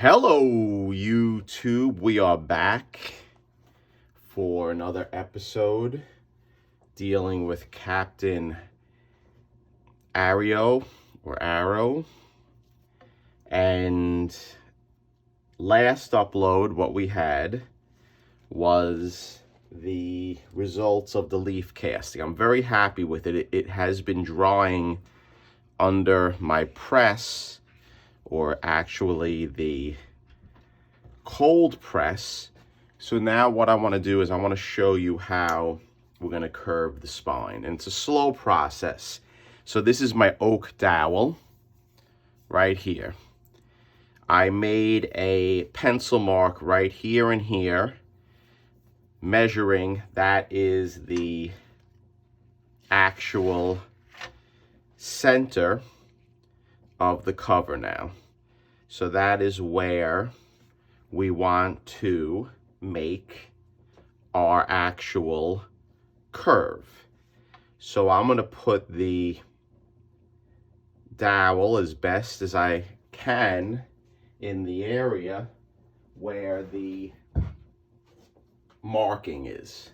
Hello, YouTube. We are back for another episode dealing with Captain Aero or Aero. And last upload, what we had was the results of the leaf casting. I'm very happy with it. It has been drying under my press, or actually the cold press. So now what I want to do is I want to show you how we're going to curve the spine. And it's a slow process. So this is my oak dowel right here. I made a pencil mark right here and here, measuring that is the actual center of the cover now. So that is where we want to make our actual curve. So I'm going to put the dowel as best as I can in the area where the marking is.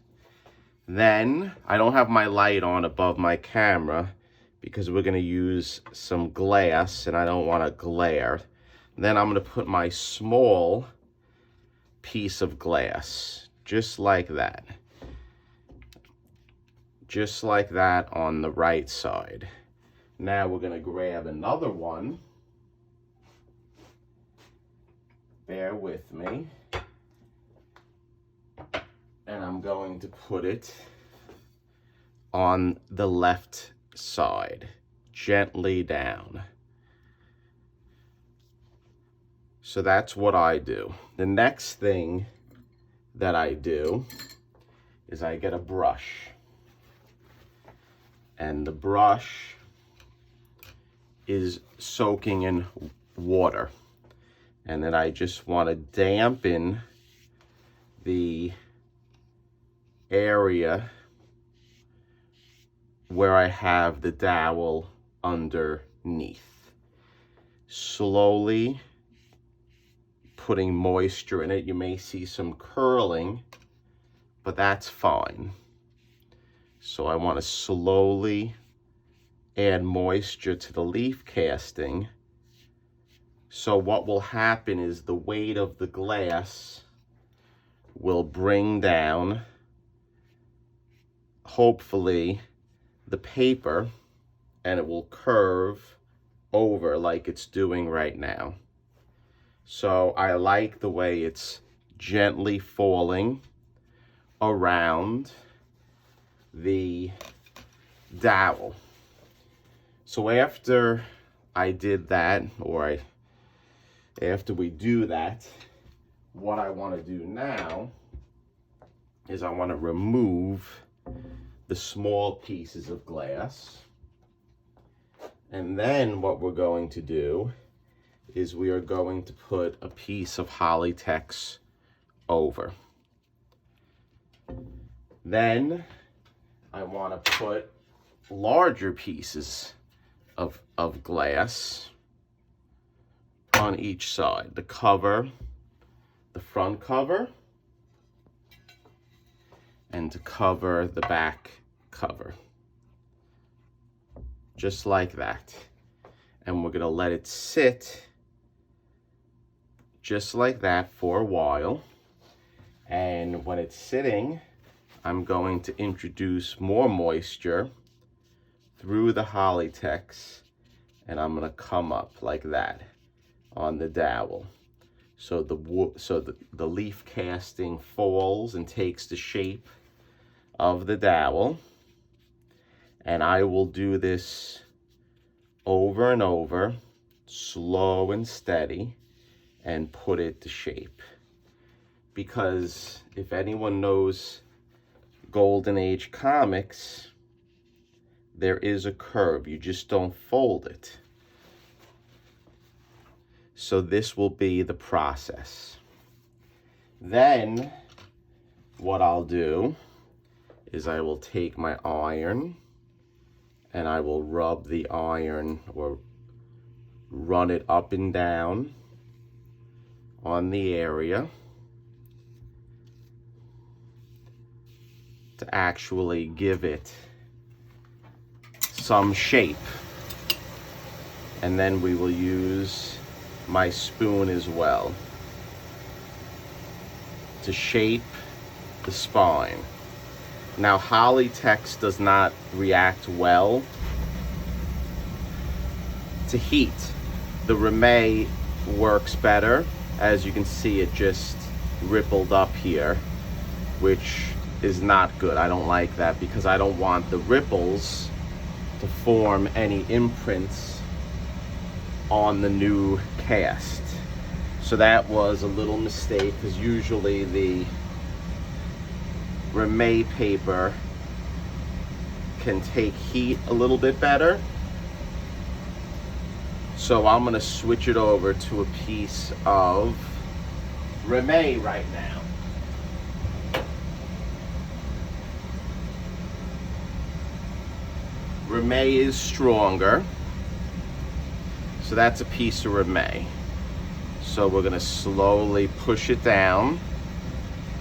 Then I don't have my light on above my camera because we're going to use some glass and I don't want to glare. Then I'm going to put my small piece of glass, just like that. Just like that on the right side. Now we're going to grab another one. Bear with me. And I'm going to put it on the left side, gently down. So that's what I do. The next thing that I do is I get a brush. And the brush is soaking in water. And then I just want to dampen the area where I have the dowel underneath. Slowly putting moisture in it. You may see some curling, but that's fine. So I want to slowly add moisture to the leaf casting. So what will happen is the weight of the glass will bring down, hopefully, the paper, and it will curve over like it's doing right now. So I like the way it's gently falling around the dowel. So after I did that, or after we do that, what I want to do now is I want to remove the small pieces of glass. And then what we're going to do is we are going to put a piece of Hollytex over. Then I want to put larger pieces of glass on each side. The cover, the front cover, and to cover the back cover. Just like that. And we're going to let it sit just like that for a while. And when it's sitting, I'm going to introduce more moisture through the Hollytex, and I'm going to come up like that on the dowel. So the leaf casting falls and takes the shape of the dowel. And I will do this over and over, slow and steady, and put it to shape. Because if anyone knows Golden Age comics, there is a curve. You just don't fold it. So this will be the process. Then what I'll do is I will take my iron and I will rub the iron or run it up and down on the area to actually give it some shape. And then we will use my spoon as well to shape the spine. Now, Hollytex does not react well to heat. The Reme works better. As you can see, it just rippled up here, which is not good. I don't like that because I don't want the ripples to form any imprints on the new cast. So that was a little mistake, because usually the Reme paper can take heat a little bit better. So I'm gonna switch it over to a piece of Reme right now. Reme is stronger, so that's a piece of Reme. So we're gonna slowly push it down,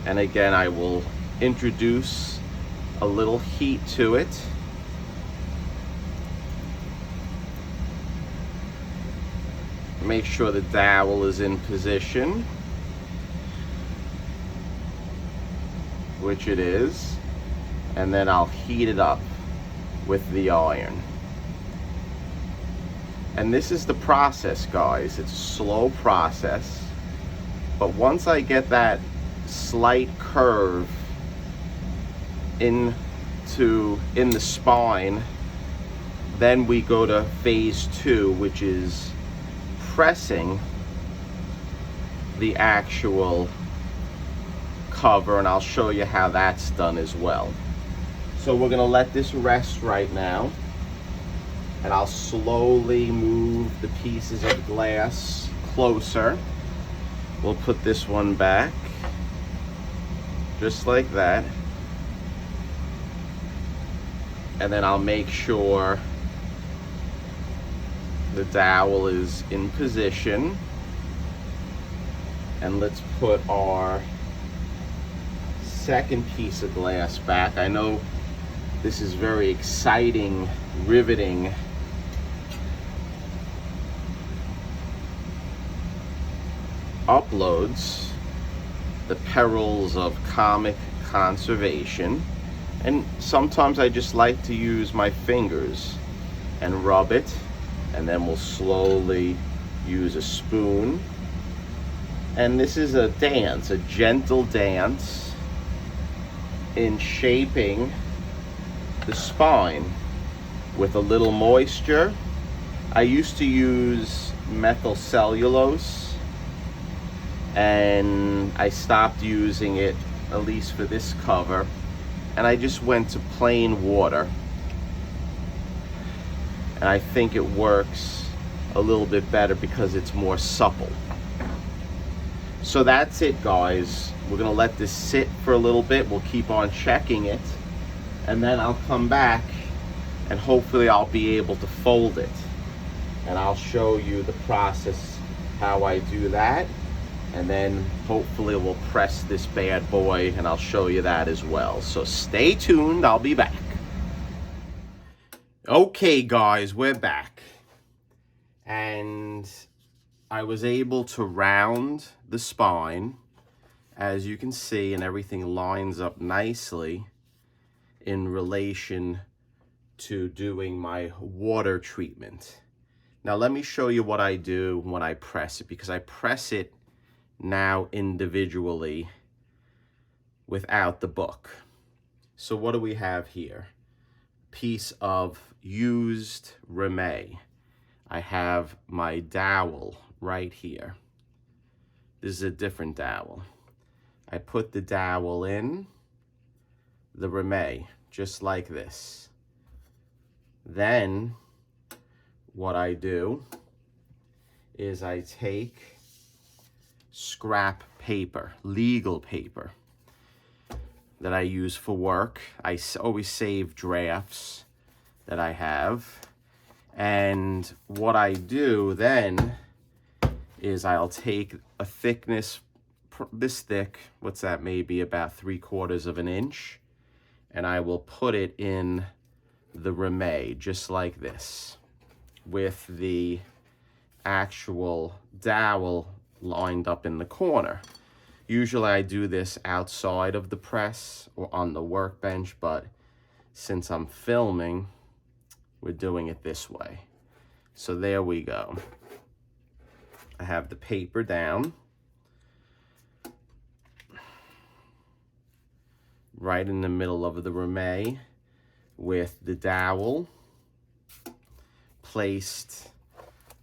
and again I will introduce a little heat to it. Make sure the dowel is in position, which it is, and then I'll heat it up with the iron. And this is the process, guys. It's a slow process, but once I get that slight curve in the spine, then we go to phase 2, which is pressing the actual cover, and I'll show you how that's done as well. So we're gonna let this rest right now, and I'll slowly move the pieces of glass closer. We'll put this one back, just like that. And then I'll make sure the dowel is in position. And let's put our second piece of glass back. I know this is very exciting, riveting uploads, the perils of comic conservation, and sometimes I just like to use my fingers and rub it, and then we'll slowly use a spoon. And this is a dance, a gentle dance in shaping the spine with a little moisture. I used to use methyl cellulose, and I stopped using it, at least for this cover, and I just went to plain water, and I think it works a little bit better because it's more supple. So that's it, guys. We're gonna let this sit for a little bit. We'll keep on checking it, and then I'll come back and hopefully I'll be able to fold it, and I'll show you the process how I do that. And then hopefully we'll press this bad boy, and I'll show you that as well. So stay tuned, I'll be back. Okay guys, we're back. And I was able to round the spine, as you can see, and everything lines up nicely in relation to doing my water treatment. Now let me show you what I do when I press it, because I press it now individually without the book. So what do we have here? Piece of used Reme. I have my dowel right here. This is a different dowel. I put the dowel in the Reme, just like this. Then what I do is I take scrap paper, legal paper that I use for work. I always save drafts that I have. And what I do then is I'll take a thickness this thick, what's that, maybe about 3/4 of an inch, and I will put it in the reme just like this with the actual dowel lined up in the corner. Usually I do this outside of the press or on the workbench, but since I'm filming, we're doing it this way. So there we go. I have the paper down. Right in the middle of the reme with the dowel placed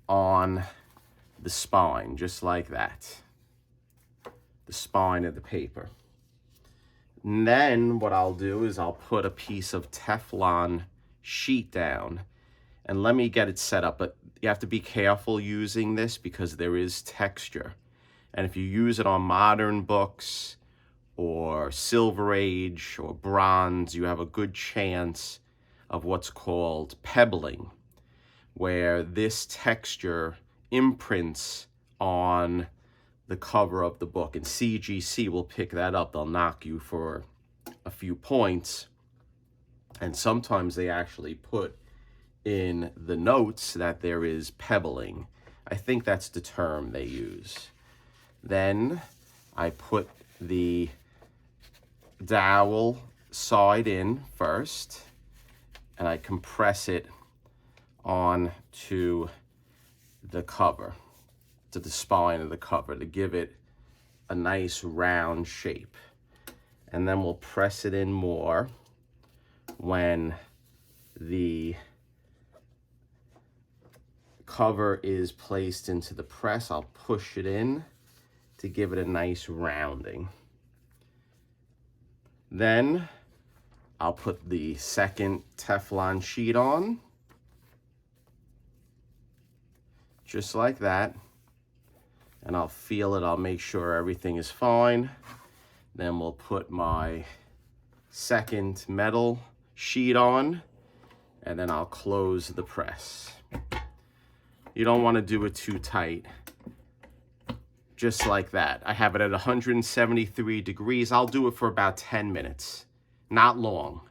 on the spine, just like that. The spine of the paper. And then what I'll do is I'll put a piece of Teflon sheet down, and let me get it set up. But you have to be careful using this because there is texture. And if you use it on modern books or Silver Age or bronze, you have a good chance of what's called pebbling, where this texture imprints on the cover of the book, and CGC will pick that up. They'll knock you for a few points, and sometimes they actually put in the notes that there is pebbling. I think that's the term they use. Then I put the dowel side in first, and I compress it on to the cover, to the spine of the cover, to give it a nice round shape. And then we'll press it in more when the cover is placed into the press. I'll push it in to give it a nice rounding. Then I'll put the second Teflon sheet on, just like that, and I'll feel it. I'll make sure everything is fine. Then we'll put my second metal sheet on, and then I'll close the press. You don't want to do it too tight. Just like that. I have it at 173 degrees. I'll do it for about 10 minutes, not long.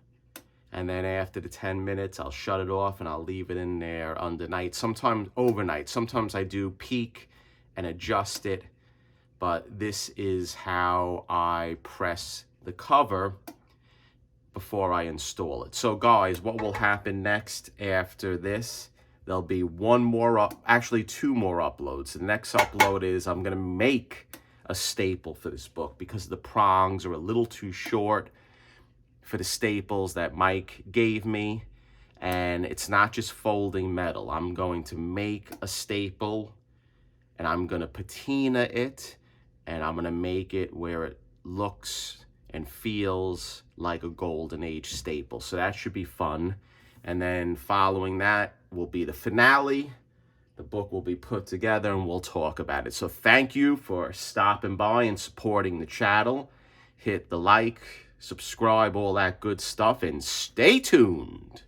And then after the 10 minutes, I'll shut it off and I'll leave it in there undernight, sometimes overnight. Sometimes I do peak and adjust it, but this is how I press the cover before I install it. So guys, what will happen next after this? There'll be actually two more uploads. The next upload is I'm gonna make a staple for this book because the prongs are a little too short for the staples that Mike gave me. And it's not just folding metal. I'm going to make a staple and I'm gonna patina it, and I'm gonna make it where it looks and feels like a golden age staple. So that should be fun. And then following that will be the finale. The book will be put together and we'll talk about it. So thank you for stopping by and supporting the channel. Hit the like, subscribe, all that good stuff, and stay tuned.